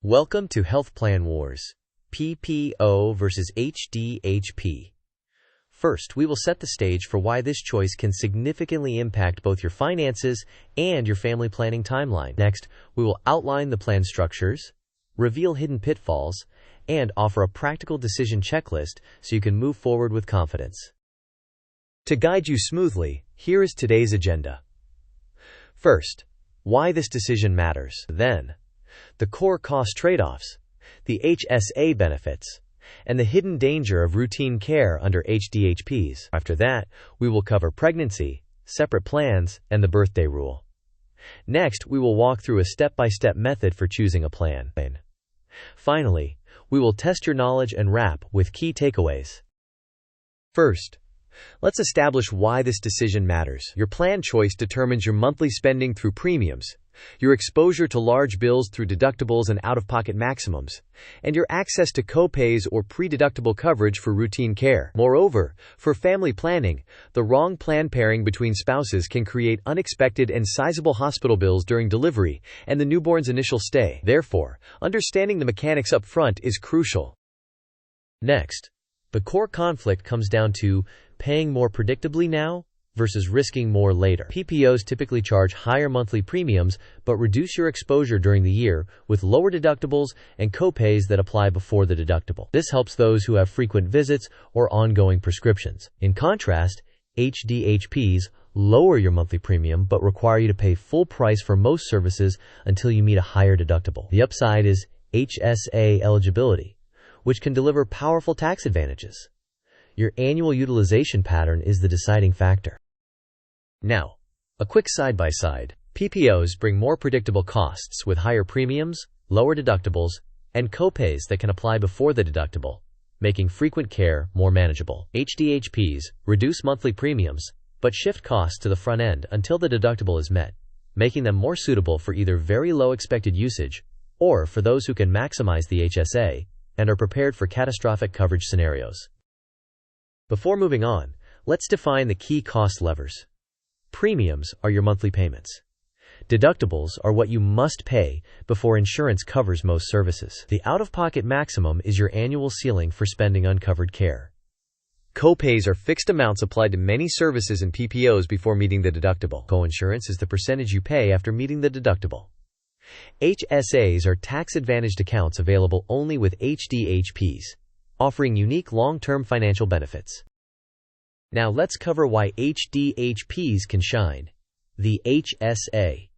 Welcome to Health Plan Wars, PPO versus HDHP. First, we will set the stage for why this choice can significantly impact both your finances and your family planning timeline. Next, we will outline the plan structures, reveal hidden pitfalls, and offer a practical decision checklist so you can move forward with confidence. To guide you smoothly, here is today's agenda. First, why this decision matters. Then, the core cost trade-offs, the HSA benefits, and the hidden danger of routine care under HDHPs. After that, we will cover pregnancy, separate plans, and the birthday rule. Next, we will walk through a step-by-step method for choosing a plan. Finally, we will test your knowledge and wrap with key takeaways. First, let's establish why this decision matters. Your plan choice determines your monthly spending through premiums, your exposure to large bills through deductibles and out-of-pocket maximums, and your access to copays or pre-deductible coverage for routine care. Moreover, for family planning, the wrong plan pairing between spouses can create unexpected and sizable hospital bills during delivery and the newborn's initial stay. Therefore, understanding the mechanics up front is crucial. Next, the core conflict comes down to paying more predictably now versus risking more later. PPOs typically charge higher monthly premiums but reduce your exposure during the year with lower deductibles and copays that apply before the deductible. This helps those who have frequent visits or ongoing prescriptions. In contrast, HDHPs lower your monthly premium but require you to pay full price for most services until you meet a higher deductible. The upside is HSA eligibility, which can deliver powerful tax advantages. Your annual utilization pattern is the deciding factor. Now, a quick side-by-side. PPOs bring more predictable costs with higher premiums, lower deductibles, and copays that can apply before the deductible, making frequent care more manageable. HDHPs reduce monthly premiums, but shift costs to the front end until the deductible is met, making them more suitable for either very low expected usage or for those who can maximize the HSA and are prepared for catastrophic coverage scenarios. Before moving on, let's define the key cost levers. Premiums are your monthly payments. Deductibles are what you must pay before insurance covers most services. The out-of-pocket maximum is your annual ceiling for spending uncovered care. Copays are fixed amounts applied to many services and PPOs before meeting the deductible. Coinsurance is the percentage you pay after meeting the deductible. HSAs are tax-advantaged accounts available only with HDHPs, offering unique long-term financial benefits. Now let's cover why HDHPs can shine. The HSA.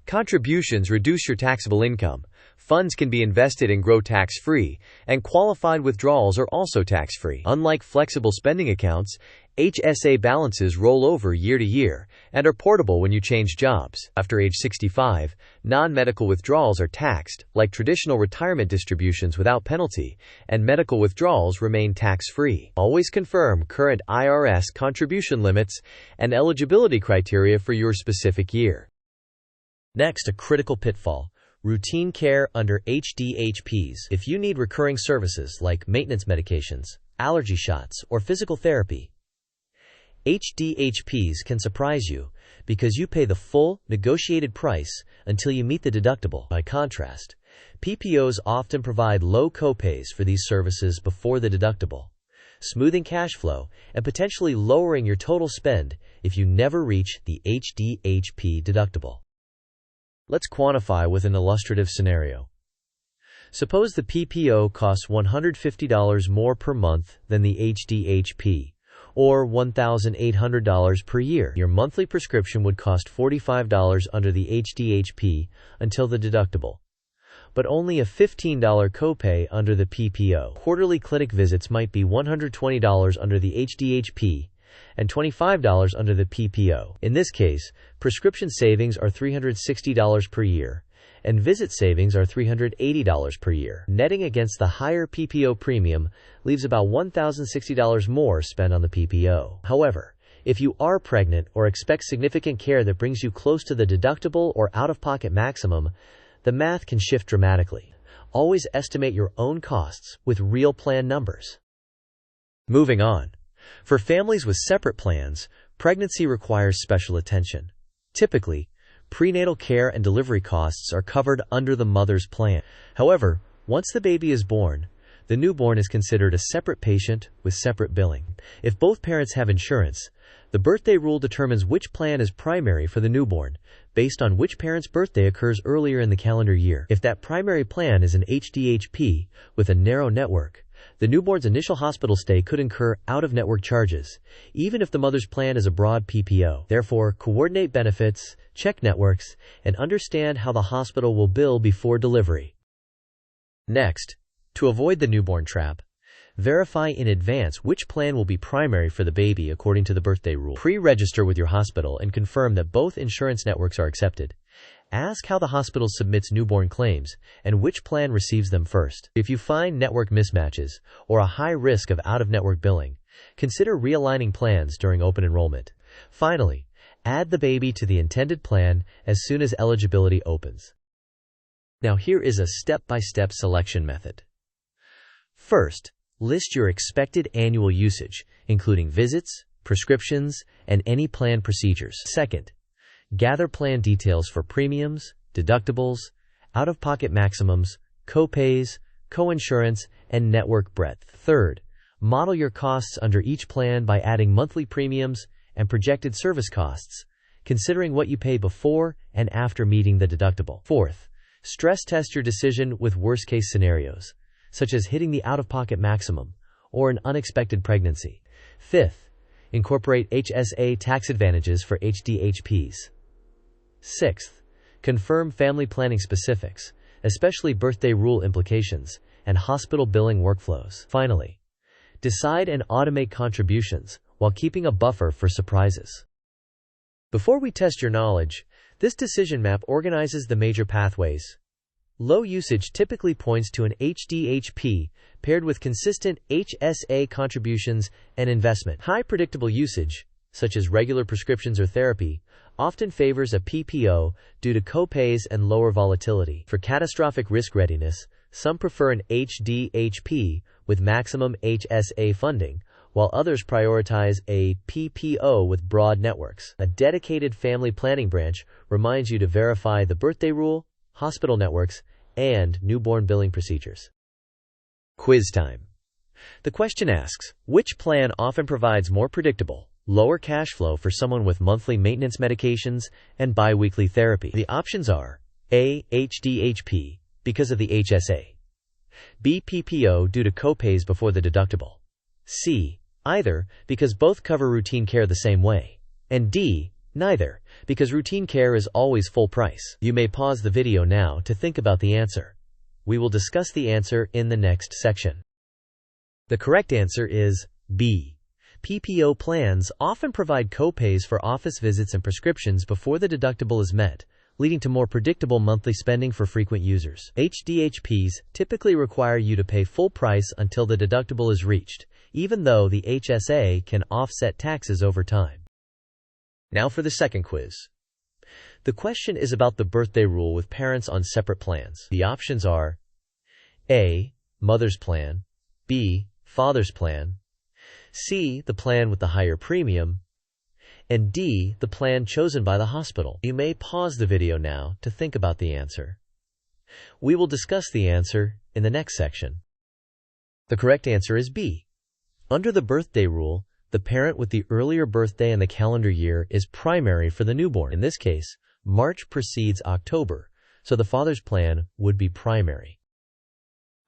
Contributions reduce your taxable income, funds can be invested and grow tax-free, and qualified withdrawals are also tax-free. Unlike flexible spending accounts, HSA balances roll over year to year and are portable when you change jobs. After age 65, non-medical withdrawals are taxed, like traditional retirement distributions without penalty, and medical withdrawals remain tax-free. Always confirm current IRS contribution limits and eligibility criteria for your specific year. Next, a critical pitfall: routine care under HDHPs. If you need recurring services like maintenance medications, allergy shots, or physical therapy, HDHPs can surprise you because you pay the full, negotiated price until you meet the deductible. By contrast, PPOs often provide low copays for these services before the deductible, smoothing cash flow and potentially lowering your total spend if you never reach the HDHP deductible. Let's quantify with an illustrative scenario. Suppose the PPO costs $150 more per month than the HDHP, or $1,800 per year. Your monthly prescription would cost $45 under the HDHP until the deductible, but only a $15 copay under the PPO. Quarterly clinic visits might be $120 under the HDHP and $25 under the PPO. In this case, prescription savings are $360 per year, and visit savings are $380 per year. Netting against the higher PPO premium leaves about $1,060 more spent on the PPO. However, if you are pregnant or expect significant care that brings you close to the deductible or out-of-pocket maximum, the math can shift dramatically. Always estimate your own costs with real plan numbers. Moving on. For families with separate plans, pregnancy requires special attention. Typically, Prenatal care and delivery costs are covered under the mother's plan. However, once the baby is born, the newborn is considered a separate patient with separate billing. If both parents have insurance, the birthday rule determines which plan is primary for the newborn, based on which parent's birthday occurs earlier in the calendar year. If that primary plan is an HDHP with a narrow network, the newborn's initial hospital stay could incur out-of-network charges, even if the mother's plan is a broad PPO. Therefore, coordinate benefits, check networks, and understand how the hospital will bill before delivery. Next, to avoid the newborn trap, verify in advance which plan will be primary for the baby according to the birthday rule. Pre-register with your hospital and confirm that both insurance networks are accepted. Ask how the hospital submits newborn claims and which plan receives them first. If you find network mismatches or a high risk of out-of-network billing, consider realigning plans during open enrollment. Finally, add the baby to the intended plan as soon as eligibility opens. Now here is a step-by-step selection method. First, list your expected annual usage, including visits, prescriptions, and any planned procedures. Second, gather plan details for premiums, deductibles, out-of-pocket maximums, copays, coinsurance, and network breadth. Third, model your costs under each plan by adding monthly premiums and projected service costs, considering what you pay before and after meeting the deductible. Fourth, stress test your decision with worst-case scenarios, such as hitting the out-of-pocket maximum or an unexpected pregnancy. Fifth, incorporate HSA tax advantages for HDHPs. Sixth, confirm family planning specifics, especially birthday rule implications and hospital billing workflows. Finally, decide and automate contributions while keeping a buffer for surprises. Before we test your knowledge, this decision map organizes the major pathways. Low usage typically points to an HDHP paired with consistent HSA contributions and investment. High predictable usage, such as regular prescriptions or therapy, often favors a PPO due to copays and lower volatility. For catastrophic risk readiness, some prefer an HDHP with maximum HSA funding, while others prioritize a PPO with broad networks. A dedicated family planning branch reminds you to verify the birthday rule, hospital networks, and newborn billing procedures. Quiz time. The question asks, which plan often provides more predictable, lower cash flow for someone with monthly maintenance medications and biweekly therapy? The options are A. HDHP, because of the HSA. B. PPO due to copays before the deductible. C. Either, because both cover routine care the same way. And D. Neither, because routine care is always full price. You may pause the video now to think about the answer. We will discuss the answer in the next section. The correct answer is B. PPO plans often provide copays for office visits and prescriptions before the deductible is met, leading to more predictable monthly spending for frequent users. HDHPs typically require you to pay full price until the deductible is reached, even though the HSA can offset taxes over time. Now for the second quiz. The question is about the birthday rule with parents on separate plans. The options are A. Mother's plan, B. Father's plan, C. The plan with the higher premium, and D. The plan chosen by the hospital. You may pause the video now to think about the answer. We will discuss the answer in the next section. The correct answer is B. Under the birthday rule, the parent with the earlier birthday in the calendar year is primary for the newborn. In this case, March precedes October, so the father's plan would be primary.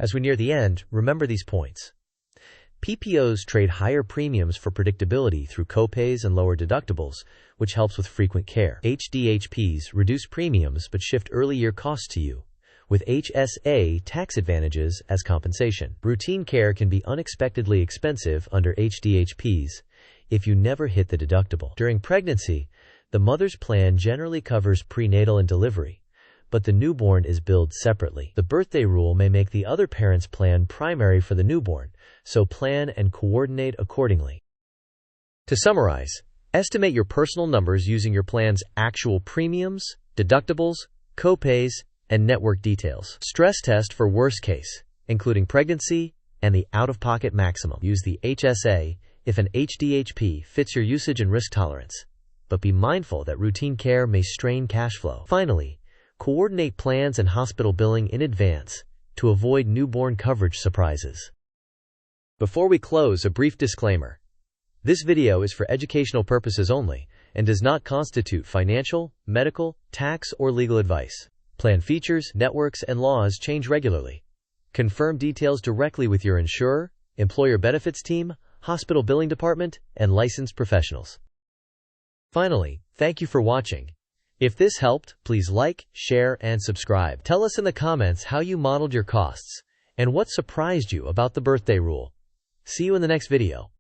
As we near the end, remember these points. PPOs trade higher premiums for predictability through copays and lower deductibles, which helps with frequent care. HDHPs reduce premiums but shift early year costs to you, with HSA tax advantages as compensation. Routine care can be unexpectedly expensive under HDHPs if you never hit the deductible. During pregnancy, the mother's plan generally covers prenatal and delivery, but the newborn is billed separately. The birthday rule may make the other parent's plan primary for the newborn, so plan and coordinate accordingly. To summarize, estimate your personal numbers using your plan's actual premiums, deductibles, copays, and network details. Stress test for worst case, including pregnancy and the out-of-pocket maximum. Use the HSA if an HDHP fits your usage and risk tolerance. but be mindful that routine care may strain cash flow. Finally, coordinate plans and hospital billing in advance to avoid newborn coverage surprises. Before we close, a brief disclaimer. This video is for educational purposes only and does not constitute financial, medical, tax, or legal advice. Plan features, networks, and laws change regularly. Confirm details directly with your insurer, employer benefits team, hospital billing department, and licensed professionals. Finally, thank you for watching. If this helped, please like, share, and subscribe. Tell us in the comments how you modeled your costs and what surprised you about the birthday rule. See you in the next video.